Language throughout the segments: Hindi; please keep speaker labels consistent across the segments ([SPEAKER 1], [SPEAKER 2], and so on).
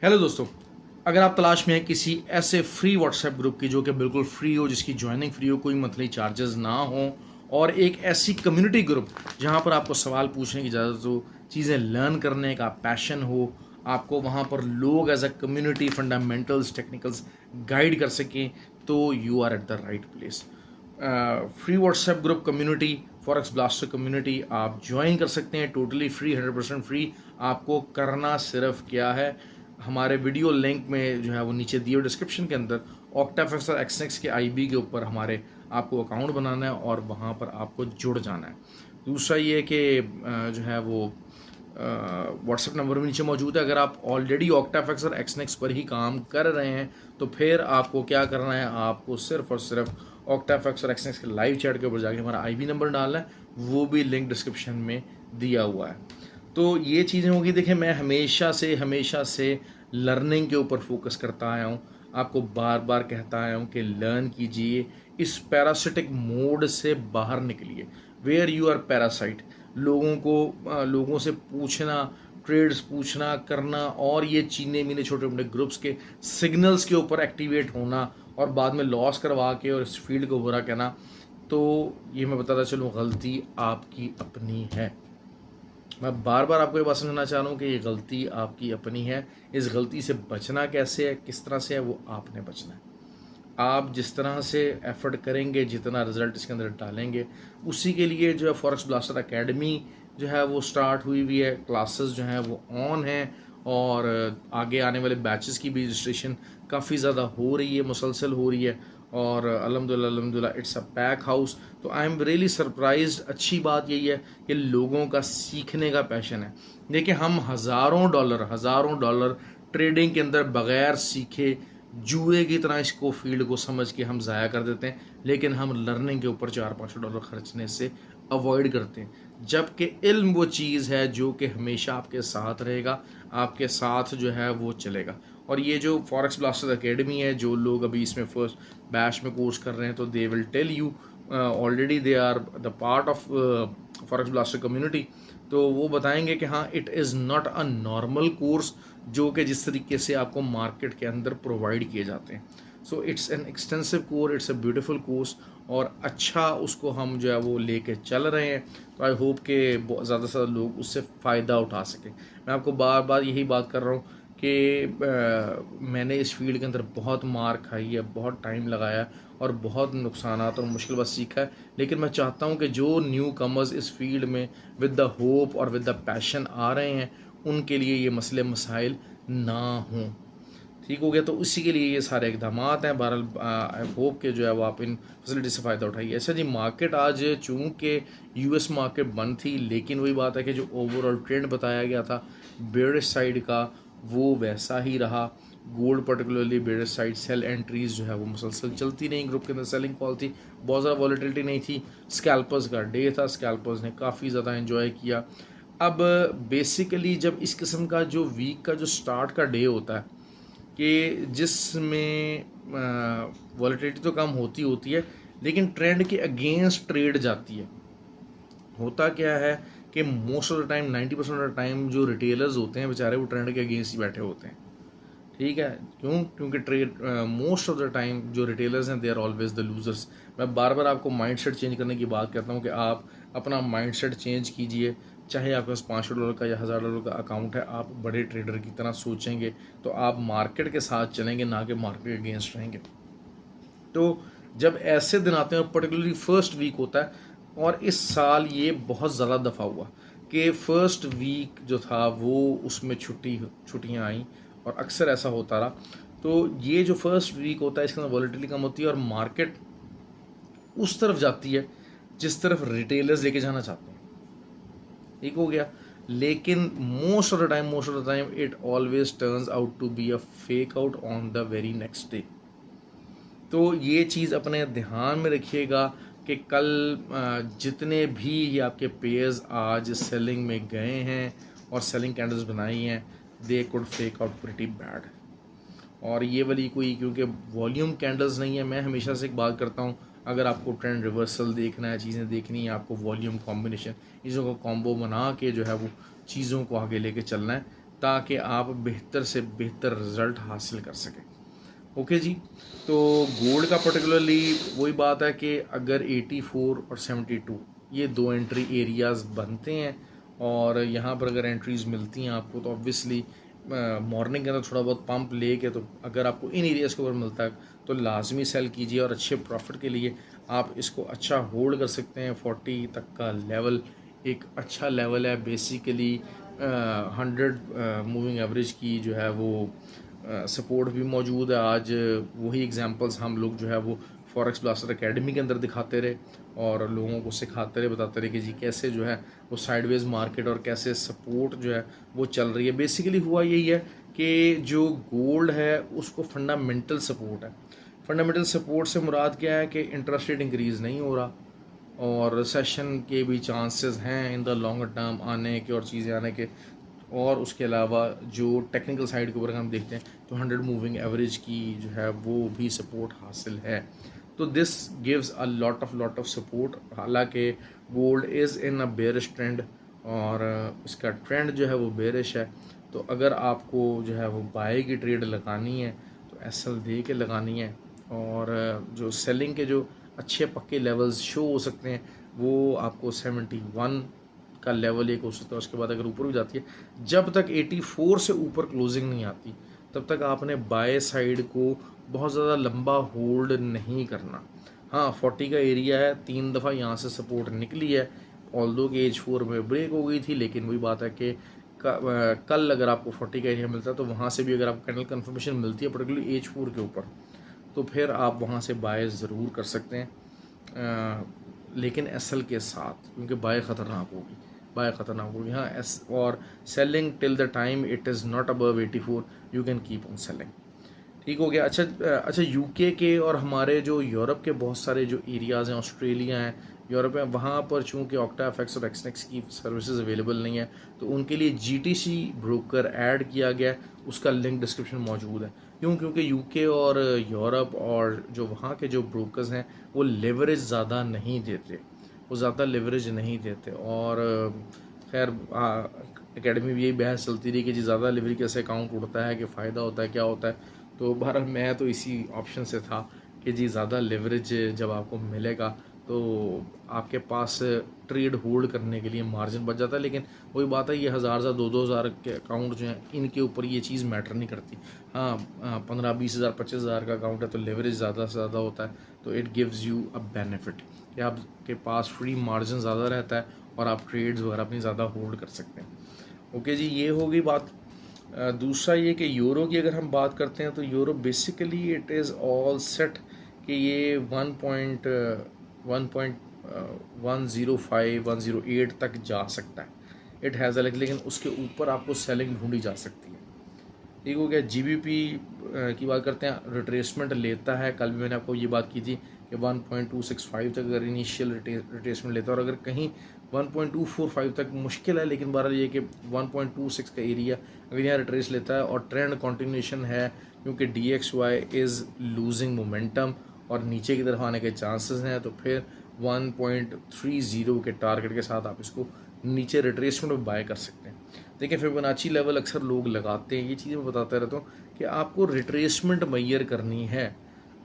[SPEAKER 1] हेलो दोस्तों, अगर आप तलाश में हैं किसी ऐसे फ्री व्हाट्सएप ग्रुप की जो कि बिल्कुल फ्री हो, जिसकी ज्वाइनिंग फ्री हो, कोई मंथली चार्जेस ना हो, और एक ऐसी कम्युनिटी ग्रुप जहां पर आपको सवाल पूछने की इजाज़त हो, चीज़ें लर्न करने का पैशन हो, आपको वहां पर लोग as a community fundamentals technicals guide कर सकें, तो you are at the right place. Free WhatsApp group community, forex blaster community आप ज्वाइन कर सकते हैं, टोटली फ्री, 100% फ्री। आपको करना सिर्फ क्या है, हमारे वीडियो लिंक में जो है वो नीचे दिए डिस्क्रिप्शन के अंदर ऑक्टाफेक्स और एक्सनेक्स के आईबी के ऊपर हमारे आपको अकाउंट बनाना है और वहाँ पर आपको जुड़ जाना है। दूसरा ये कि जो है वो व्हाट्सएप नंबर भी नीचे मौजूद है। अगर आप ऑलरेडी ऑक्टाफेक्स और एक्सनेक्स पर ही काम कर रहे हैं तो फिर आपको क्या करना है, आपको सिर्फ और सिर्फ ऑक्टाफेक्स और एक्सनेक्स के लाइव चैट के ऊपर जाके हमारा आईबी नंबर डालना है, वो भी लिंक डिस्क्रिप्शन में दिया हुआ है। तो ये चीज़ें होगी। देखिए, मैं हमेशा से लर्निंग के ऊपर फोकस करता आया हूँ, आपको बार बार कहता आया हूँ कि लर्न कीजिए, इस पैरासिटिक मोड से बाहर निकलिए, वेयर यू आर पैरासाइट। लोगों से पूछना, ट्रेड्स पूछना करना, और ये चीने मीने छोटे मोटे ग्रुप्स के सिग्नल्स के ऊपर एक्टिवेट होना और बाद में लॉस करवा के और इस फील्ड को बुरा कहना, तो ये मैं बताता चलूँ, गलती आपकी अपनी है। मैं बार बार आपको ये बात समझाना चाह रहा हूँ कि ये गलती आपकी अपनी है। इस गलती से बचना कैसे है, किस तरह से है, वो आपने बचना है। आप जिस तरह से एफर्ट करेंगे, जितना रिजल्ट इसके अंदर डालेंगे, उसी के लिए जो है फॉरेक्स ब्लास्टर एकेडमी जो है वो स्टार्ट हुई है, क्लासेस जो हैं वो ऑन हैं, और आगे आने वाले बैचेस की भी रजिस्ट्रेशन काफ़ी ज़्यादा हो रही है, मुसलसल हो रही है, और अल्हम्दुलिल्लाह इट्स अ पैक हाउस। तो आई एम रियली सरप्राइज्ड। अच्छी बात यही है कि लोगों का सीखने का पैशन है। देखिए, हम हज़ारों डॉलर ट्रेडिंग के अंदर बगैर सीखे जुए की तरह इसको फील्ड को समझ के हम ज़ाया कर देते हैं, लेकिन हम लर्निंग के ऊपर $400-500 खर्चने से अवॉइड करते हैं। जबकि इल्म वो चीज़ है जो कि हमेशा आपके साथ रहेगा, आपके साथ जो है वो चलेगा। और ये जो फॉरेक्स ब्लास्टर एकेडमी है, जो लोग अभी इसमें फर्स्ट बैच में कोर्स कर रहे हैं, तो they will tell you, already they are the part of forex blaster community. तो वो बताएंगे कि हाँ, it is not a normal course जो कि जिस तरीके से आपको मार्केट के अंदर प्रोवाइड किए जाते हैं। So it's an extensive course, it's a beautiful course, और अच्छा उसको हम जो है वो लेके चल रहे हैं। तो आई होप कि ज़्यादा से ज़्यादा लोग उससे फ़ायदा उठा सकें। मैं आपको बार बार यही बात कर रहा हूँ कि मैंने इस फील्ड के अंदर बहुत मार खाई है, बहुत टाइम लगाया, और बहुत नुकसानात और मुश्किल बस सीखा है। लेकिन मैं चाहता हूँ कि जो न्यू कमर्स इस फील्ड में विद द होप और विद द पैशन आ रहे हैं, उनके लिए ये मसले मसाइल ना हों। ठीक हो गया? तो उसी के लिए ये सारे इकदाम हैं। बहरहाल आई होप के जो है वो आप इन फैसिलिटी से फ़ायदा उठाइए। अच्छा जी, मार्केट आज चूँकि यूएस मार्केट बंद थी, लेकिन वही बात है कि जो ओवरऑल ट्रेंड बताया गया था बेयरिश साइड का, वो वैसा ही रहा। Gold particularly bearish side, sell entries जो है वो मुसलसल चलती रही, ग्रुप के अंदर सेलिंग कॉल थी, बहुत ज़्यादा वॉलेटिलिटी नहीं थी। स्कैल्पर्स का डे था, स्कैल्पर्स ने काफ़ी ज़्यादा इन्जॉय किया। अब बेसिकली जब इस किस्म का जो वीक का जो स्टार्ट का डे होता है, कि जिसमें वॉलेटिलिटी तो कम होती होती है, लेकिन ट्रेंड के अगेंस्ट ट्रेड जाती है, होता क्या है कि most of the time, 90% of the time जो रिटेलर्स होते हैं बेचारे, वो ट्रेंड के अगेंस्ट ही बैठे होते हैं। ठीक है? क्यों? क्योंकि trade most of the time जो रिटेलर्स हैं, they are always the losers. मैं बार बार आपको माइंडसेट चेंज करने की बात कहता हूँ कि आप अपना माइंडसेट चेंज कीजिए। चाहे आपके पास $500 का या $1000 का अकाउंट है, आप बड़े ट्रेडर की तरह सोचेंगे तो आप मार्केट के साथ चलेंगे, ना कि मार्केट के अगेंस्ट रहेंगे। तो जब ऐसे दिन आते हैं, और पर्टिकुलरली फर्स्ट वीक होता है, और इस साल ये बहुत ज़्यादा दफ़ा हुआ कि फ़र्स्ट वीक जो था वो उसमें छुट्टियाँ आई, और अक्सर ऐसा होता रहा। तो ये जो फर्स्ट वीक होता है, इसके अंदर वॉलेटिलिटी कम होती है, और मार्केट उस तरफ जाती है जिस तरफ रिटेलर्स लेके जाना चाहते हैं। ठीक हो गया? लेकिन most of the time it always turns out to be a fake out on the very next day. तो ये चीज़ अपने ध्यान में रखिएगा कि कल जितने भी ये आपके पेयर्स आज सेलिंग में गए हैं और सेलिंग कैंडल्स बनाई हैं, they could fake out pretty bad. और ये वाली कोई, क्योंकि वॉल्यूम कैंडल्स नहीं है, मैं हमेशा से एक बात करता हूँ, अगर आपको ट्रेंड रिवर्सल देखना है, चीज़ें देखनी है, आपको वॉल्यूम कॉम्बिनेशन, चीज़ों को कॉम्बो बना के जो है वो चीज़ों को आगे लेके चलना है, ताकि आप बेहतर से बेहतर रिज़ल्ट हासिल कर सकें। ओके जी। तो गोल्ड का पर्टिकुलरली वही बात है कि अगर 84 और 72 ये दो एंट्री एरियाज़ बनते हैं और यहाँ पर अगर एंट्रीज़ मिलती हैं आपको, तो ऑब्वियसली मॉर्निंग के अंदर थोड़ा बहुत पंप लेके, तो अगर आपको इन एरियाज़ के ऊपर मिलता है तो लाजमी सेल कीजिए और अच्छे प्रॉफिट के लिए आप इसको अच्छा होल्ड कर सकते हैं। 40 तक का लेवल एक अच्छा लेवल है। बेसिकली 100 मूविंग एवरेज की जो है वो सपोर्ट भी मौजूद है। आज वही एग्जांपल्स हम लोग जो है वो फॉरेक्स ब्लास्टर एकेडमी के अंदर दिखाते रहे और लोगों को सिखाते रहे, बताते रहे कि जी कैसे जो है वो साइडवेज मार्केट और कैसे सपोर्ट जो है वो चल रही है। बेसिकली हुआ यही है कि जो गोल्ड है उसको फंडामेंटल सपोर्ट है। फंडामेंटल सपोर्ट से मुराद क्या है कि इंटरेस्ट रेट इंक्रीज़ नहीं हो रहा और रिसेशन के भी चांसेस हैं इन द लॉन्गर टर्म आने के और चीज़ें आने के। और उसके अलावा जो टेक्निकल साइड के ऊपर हम देखते हैं तो 100 मूविंग एवरेज की जो है वो भी सपोर्ट हासिल है। तो this gives a lot of support. हालांकि gold is in a bearish trend और इसका ट्रेंड जो है वो बेरिश है। तो अगर आपको जो है वो बाय की ट्रेड लगानी है तो एसएल दे के लगानी है और जो सेलिंग के जो अच्छे पक्के लेवल्स शो हो सकते हैं वो आपको 71 का लेवल एक हो सकता है। उसके बाद अगर ऊपर भी जाती है, जब तक 84 से ऊपर क्लोजिंग नहीं आती तब तक आपने बाय साइड को बहुत ज़्यादा लंबा होल्ड नहीं करना। हाँ 40 का एरिया है, 3 दफ़ा यहाँ से सपोर्ट निकली है, ऑल्दो कि एज 4 में ब्रेक हो गई थी, लेकिन वही बात है कि कल अगर आपको 40 का एरिया मिलता है तो वहाँ से भी अगर आपको कैंडल कन्फर्मेशन मिलती है पर्टिकुलरली एज 4 के ऊपर, तो फिर आप वहाँ से बाय ज़रूर कर सकते हैं, लेकिन एसएल के साथ, क्योंकि बाय ख़तरनाक होगी। हाँ एस और selling till the time it is not above 84 you can keep on selling. ठीक हो गया। अच्छा यूके के और हमारे जो यूरोप के बहुत सारे जो एरियाज़ हैं, ऑस्ट्रेलिया हैं, यूरोप है, वहाँ पर चूँकि ऑक्टाफेक्स और एक्सनेक्स की सर्विसेज अवेलेबल नहीं है तो उनके लिए जीटीसी ब्रोकर ऐड किया गया। उसका लिंक डिस्क्रिप्शन मौजूद है। क्यों? क्योंकि यूके और यूरोप और जो वहाँ के जो ब्रोकर्स हैं वो लेवरेज ज़्यादा नहीं देते, और खैर एकेडमी भी यही बहस चलती रही कि जी ज़्यादा लेवरेज कैसे अकाउंट उड़ता है, कि फ़ायदा होता है, क्या होता है। तो बहरहाल मैं तो इसी ऑप्शन से था कि जी ज़्यादा लेवरेज जब आपको मिलेगा तो आपके पास ट्रेड होल्ड करने के लिए मार्जिन बच जाता है। लेकिन वही बात है, ये 1000 दो हज़ार के अकाउंट जो हैं इनके ऊपर ये चीज़ मैटर नहीं करती। हाँ 15-20 हज़ार 25 हज़ार का अकाउंट है तो लेवरेज ज़्यादा से ज़्यादा होता है, तो it gives you a benefit कि आपके पास फ्री मार्जिन ज़्यादा रहता है और आप ट्रेड्स वगैरह अपनी ज़्यादा होल्ड कर सकते हैं। ओके जी, ये हो गई बात। दूसरा ये कि यूरो की अगर हम बात करते हैं तो euro basically it is all set कि ये 1.105 108 तक जा सकता है। इट हैज़ लेकिन उसके ऊपर आपको सेलिंग ढूंढी जा सकती है। ठीक हो गया। जीबीपी की बात करते हैं, रिट्रेसमेंट लेता है। कल भी मैंने आपको ये बात की थी कि 1.265 तक अगर इनिशियल रिट्रेसमेंट लेता है और अगर कहीं 1.245 तक मुश्किल है, लेकिन बहरहाल ये कि 1.26 का एरिया अगर यहाँ रिट्रेस लेता है और ट्रेंड कंटिन्यूएशन है, क्योंकि DXY इज़ लूजिंग मोमेंटम और नीचे की तरफ आने के चांसेस हैं, तो फिर 1.30 के टारगेट के साथ आप इसको नीचे रिट्रेसमेंट में बाय कर सकते हैं। देखिए फिबोनाची लेवल अक्सर लोग लगाते हैं, ये चीज़ें मैं बताता रहता हूँ कि आपको रिट्रेसमेंट मैयर करनी है।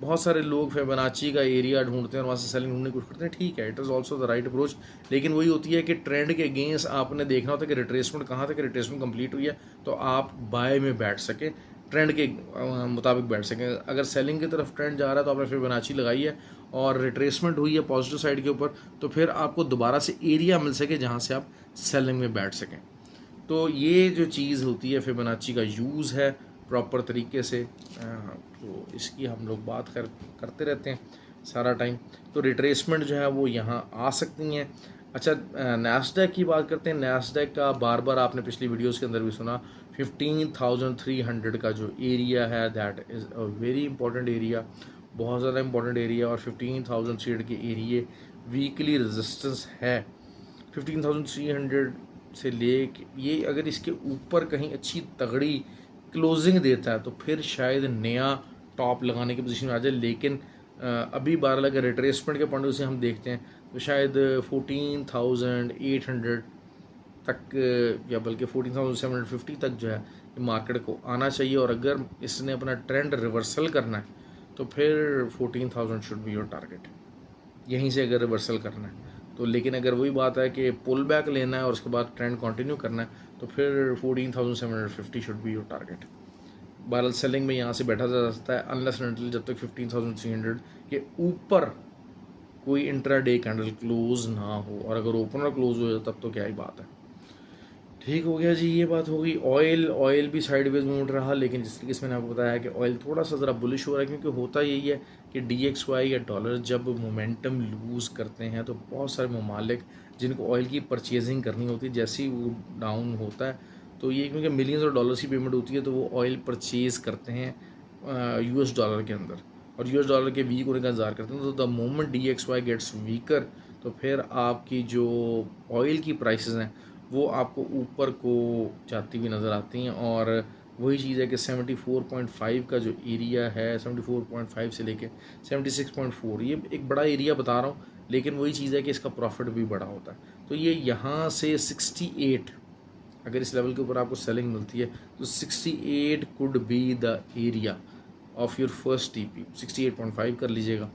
[SPEAKER 1] बहुत सारे लोग फिबोनाची का एरिया ढूंढते हैं और वहाँ से सेलिंग ढूंढने की कोशिश करते हैं, ठीक है, it is also the right approach. लेकिन वही होती है कि ट्रेंड के अगेंस्ट आपने देखना होता है कि रिट्रेसमेंट कहाँ तक रिट्रेसमेंट कंप्लीट हुई है तो आप बाय में बैठ सकें, ट्रेंड के मुताबिक बैठ सकें। अगर सेलिंग की तरफ ट्रेंड जा रहा है तो आपने फिबोनाची लगाई है और रिट्रेसमेंट हुई है पॉजिटिव साइड के ऊपर, तो फिर आपको दोबारा से एरिया मिल सके जहाँ से आप सेलिंग में बैठ सकें। तो ये जो चीज़ होती है फिबोनाची का यूज़ है प्रॉपर तरीके से, तो इसकी हम लोग बात करते रहते हैं सारा टाइम। तो रिट्रेसमेंट जो है वो यहाँ आ सकती हैं। अच्छा नैस्डैक की बात करते हैं। नैस्डैक का बार बार आपने पिछली वीडियोस के अंदर भी सुना, 15,300 का जो एरिया है that is a very important area, बहुत ज़्यादा इंपॉर्टेंट एरिया। और 15,300 के एरिए वीकली रेजिस्टेंस है। 15,300 से ले ये अगर इसके ऊपर कहीं अच्छी तगड़ी क्लोजिंग देता है तो फिर शायद नया टॉप लगाने की पोजीशन में आ जाए। लेकिन अभी 12 अगर रिट्रेसमेंट के पॉइंट से हम देखते हैं तो शायद 14,800 तक या बल्कि 14,750 तक जो है मार्केट को आना चाहिए। और अगर इसने अपना ट्रेंड रिवर्सल करना है तो फिर 14,000 शुड बी योर टारगेट, यहीं से अगर रिवर्सल करना है तो। लेकिन अगर वही बात है कि पुल बैक लेना है और उसके बाद ट्रेंड कंटिन्यू करना है तो फिर 14,750 शुड बी योर टारगेट। बहरहाल सेलिंग में यहाँ से बैठा जा सकता है अनलेस एंड अनटिल जब तक 15,300 के ऊपर कोई इंट्राडे कैंडल क्लोज ना हो, और अगर ओपनर क्लोज हो जाए तब तो क्या ही बात है। ठीक हो गया जी, ये बात हो गई। ऑयल भी साइडवेज मूव रहा, लेकिन जिस तरीके से मैंने आपको बताया कि ऑयल थोड़ा सा ज़रा बुलिश हो रहा है, क्योंकि होता यही है कि DXY या डॉलर जब मोमेंटम लूज़ करते हैं तो बहुत सारे ममालिक जिनको ऑयल की परचेजिंग करनी होती है, जैसे ही वो डाउन होता है तो ये क्योंकि मिलियंस ऑफ डॉलर्स की पेमेंट होती है तो वो ऑयल परचेज़ करते हैं US डॉलर के अंदर, और US डॉलर के वीक होने का इंतजार करते हैं। तो the moment DXY gets weaker तो फिर आपकी जो ऑयल की प्राइसेस हैं वो आपको ऊपर को जाती हुई नज़र आती हैं। और वही चीज़ है कि 74.5 का जो एरिया है, 74.5 से लेके 76.4, ये एक बड़ा एरिया बता रहा हूँ, लेकिन वही चीज़ है कि इसका प्रॉफिट भी बड़ा होता है। तो ये यहाँ से 68, अगर इस लेवल के ऊपर आपको सेलिंग मिलती है तो 68 could be the area of your first TP। 68.5 कर लीजिएगा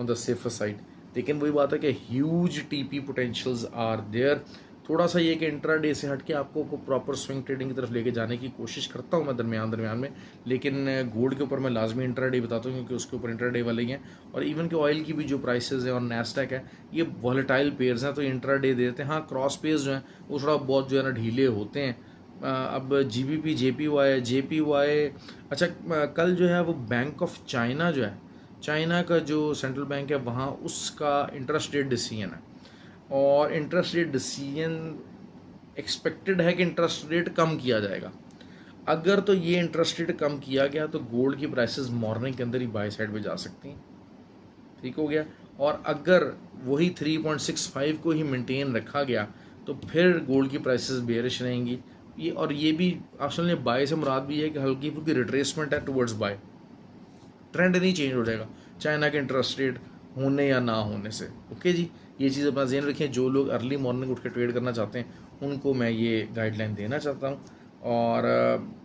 [SPEAKER 1] ऑन द सेफर साइड। लेकिन वही बात है कि huge TP potentials are there. थोड़ा सा ये कि इंट्राडे से हट के आपको प्रॉपर स्विंग ट्रेडिंग की तरफ लेके जाने की कोशिश करता हूँ मैं दरमियान में, लेकिन गोल्ड के ऊपर मैं लाजमी इंट्राडे बताता हूँ क्योंकि उसके ऊपर इंट्राडे वाले ही हैं। और इवन के ऑयल की भी जो प्राइसेस है और नैस्डैक है ये वॉलेटाइल पेयर्स हैं तो इंट्राडे देते हैं। हाँ, क्रॉस पेयर्स जो हैं वो थोड़ा बहुत जो है ना ढीले होते हैं। अब GBP JPY अच्छा, कल जो है वो बैंक ऑफ चाइना जो है, चाइना का जो सेंट्रल बैंक है वहाँ उसका इंटरेस्ट रेट डिसीजन है, और इंटरेस्ट रेट डिसीजन एक्सपेक्टेड है कि इंटरेस्ट रेट कम किया जाएगा। अगर तो ये इंटरेस्ट रेट कम किया गया तो गोल्ड की प्राइसेस मॉर्निंग के अंदर ही बाय साइड पे जा सकती हैं। ठीक हो गया। और अगर वही 3.65 को ही मेंटेन रखा गया तो फिर गोल्ड की प्राइसेस बेयरिश रहेंगी। ये और ये भी असल में बाय से मुराद भी है कि हल्की फुल्की रिट्रेसमेंट है टुवर्ड्स बाय, ट्रेंड नहीं चेंज हो जाएगा चाइना के इंटरेस्ट रेट होने या ना होने से। ओके जी, ये चीज़ अपना ध्यान रखें। जो लोग अर्ली मॉर्निंग उठ के ट्रेड करना चाहते हैं उनको मैं ये गाइडलाइन देना चाहता हूँ। और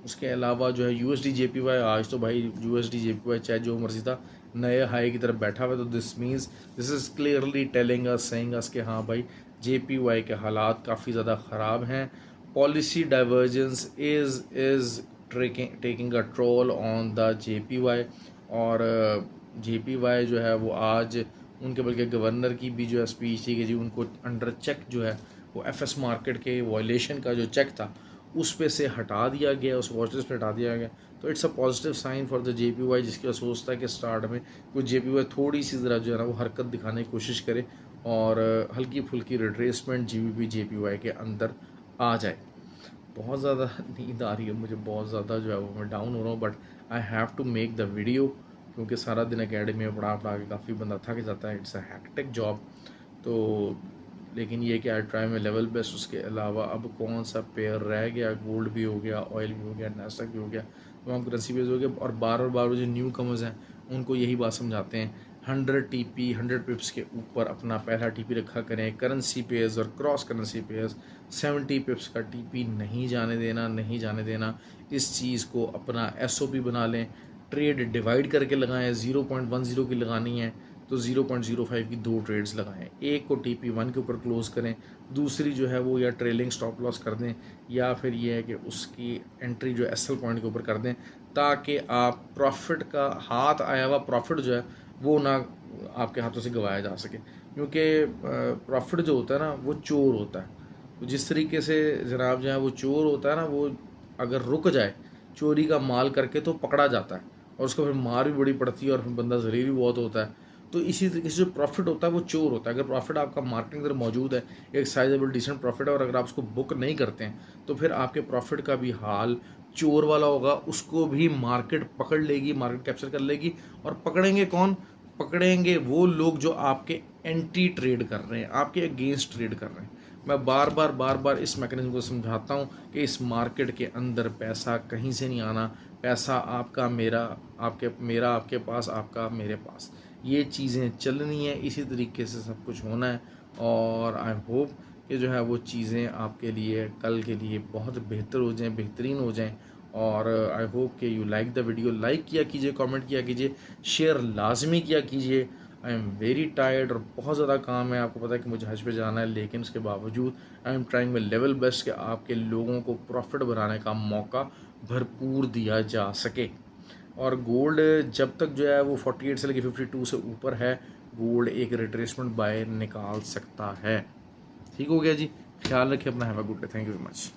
[SPEAKER 1] उसके अलावा जो है USD JPY, आज तो भाई USD JPY चाहे जो मर्जी था नए हाई की तरफ बैठा हुआ, तो this means this is clearly telling us, saying us कि हाँ भाई JPY के हालात काफ़ी ज़्यादा ख़राब हैं। Policy divergence is taking a troll on the JPY। और JPY जो है वो आज उनके बल्कि गवर्नर की भी जो है स्पीच थी कि जी उनको अंडर चेक जो है वो FS मार्केट के वॉयलेशन का जो चेक था उस पे से हटा दिया गया, उस वॉच लिस्ट पे हटा दिया गया। तो it's a positive sign for the JPY, जिसकी वजह सोचता है कि स्टार्ट में कुछ JPY थोड़ी सी ज़रा जो है ना वो हरकत दिखाने की कोशिश करे और हल्की फुल्की रिट्रेसमेंट JPY के अंदर आ जाए। बहुत ज़्यादा नींद आ रही है मुझे, बहुत ज़्यादा जो है वो मैं डाउन हो रहा हूँ, but I have to make the video क्योंकि सारा दिन अकेडमी में पढ़ा के काफ़ी बंदा थक जाता है। It's a hectic job. तो लेकिन ये कि आई ट्राई में लेवल बेस्ट। उसके अलावा अब कौन सा पेयर रह गया, गोल्ड भी हो गया, ऑयल भी हो गया, नैस्डैक भी हो गया, तमाम करेंसी बेस हो गया। और बार जो न्यू कमर्स हैं उनको यही बात समझाते हैं 100 TP 100 पिप्स के ऊपर अपना पहला TP रखा करें। करेंसी पेयर्स और क्रॉस करेंसी पेयर्स 70 पिप्स का TP नहीं जाने देना। इस चीज़ को अपना SOP बना लें। ट्रेड डिवाइड करके लगाएं, 0.10 की लगानी है तो 0.05 की 2 ट्रेड्स लगाएं। एक को TP1 के ऊपर क्लोज़ करें, दूसरी जो है वो या ट्रेलिंग स्टॉप लॉस कर दें या फिर ये है कि उसकी एंट्री जो SL पॉइंट के ऊपर कर दें, ताकि आप प्रॉफिट का हाथ आया हुआ प्रॉफिट जो है वो ना आपके हाथों से गंवाया जा सके। क्योंकि प्रॉफिट जो होता है ना वो चोर होता है। तो जिस तरीके से जनाब जो है वो चोर होता है ना, वो अगर रुक जाए चोरी का माल करके तो पकड़ा जाता है और उसको फिर मार भी बड़ी पड़ती है और फिर बंदा ज़लील भी बहुत होता है। तो इसी तरीके से जो प्रॉफिट होता है वो चोर होता है। अगर प्रॉफिट आपका मार्केटिंग अंदर मौजूद है, एक साइजेबल डिसेंट प्रॉफिट है, और अगर आप उसको बुक नहीं करते हैं तो फिर आपके प्रॉफिट का भी हाल चोर वाला होगा। उसको भी मार्केट पकड़ लेगी, मार्केट कैप्चर कर लेगी। और पकड़ेंगे कौन? पकड़ेंगे वो लोग जो आपके एंटी ट्रेड कर रहे हैं, आपके अगेंस्ट ट्रेड कर रहे हैं। मैं बार बार इस मैकेनिज्म को समझाता हूँ कि इस मार्केट के अंदर पैसा कहीं से नहीं आना। पैसा आपका मेरा आपके पास, आपका मेरे पास, ये चीज़ें चलनी है। इसी तरीके से सब कुछ होना है। और आई होप कि जो है वो चीज़ें आपके लिए कल के लिए बहुत बेहतर हो जाएं, बेहतरीन हो जाएं। और आई होप कि you like the video. Like किया कीजिए, कमेंट किया कीजिए, शेयर लाजमी किया कीजिए। आई एम वेरी टायर्ड और बहुत ज़्यादा काम है, आपको पता है कि मुझे हज पे जाना है, लेकिन उसके बावजूद I am trying my level best कि आपके लोगों को प्रॉफिट बनाने का मौका भरपूर दिया जा सके। और गोल्ड जब तक जो है वो 48 से लेकर 52 से ऊपर है, गोल्ड एक रिट्रेसमेंट बाय निकाल सकता है। ठीक हो गया जी, ख्याल रखिए अपना, have a good day, thank you very much.